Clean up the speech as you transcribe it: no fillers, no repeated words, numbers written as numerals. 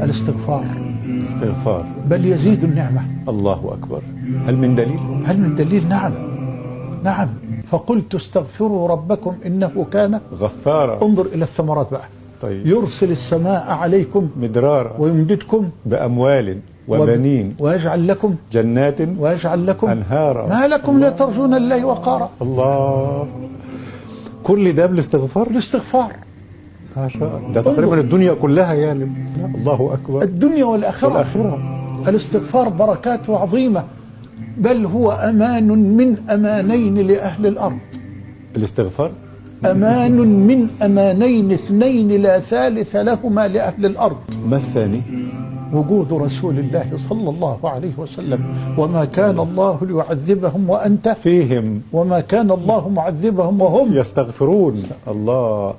الاستغفار استغفار بل يزيد النعمة. الله أكبر. هل من دليل؟ هل من دليل؟ نعم نعم. فقلت استغفروا ربكم إنه كان غفارا. انظر إلى الثمرات بقى. طيب. يرسل السماء عليكم مدرارا ويمددكم بأموال وبنين ويجعل لكم جنات ويجعل لكم أنهارا. ما لكم لا ترجون الله وقارا. الله. كل ده بالاستغفار؟ الاستغفار ما شاء الله. ده تقريبا الدنيا كلها يعني. الله أكبر. الدنيا والآخرة. الاستغفار بركاته عظيمة، بل هو أمان من أمانين لأهل الأرض. الاستغفار أمان من أمانين اثنين لا ثالث لهما لأهل الأرض. ما الثاني؟ وجود رسول الله صلى الله عليه وسلم. وما كان الله ليعذبهم وأنت فيهم، وما كان الله معذبهم وهم يستغفرون. الله.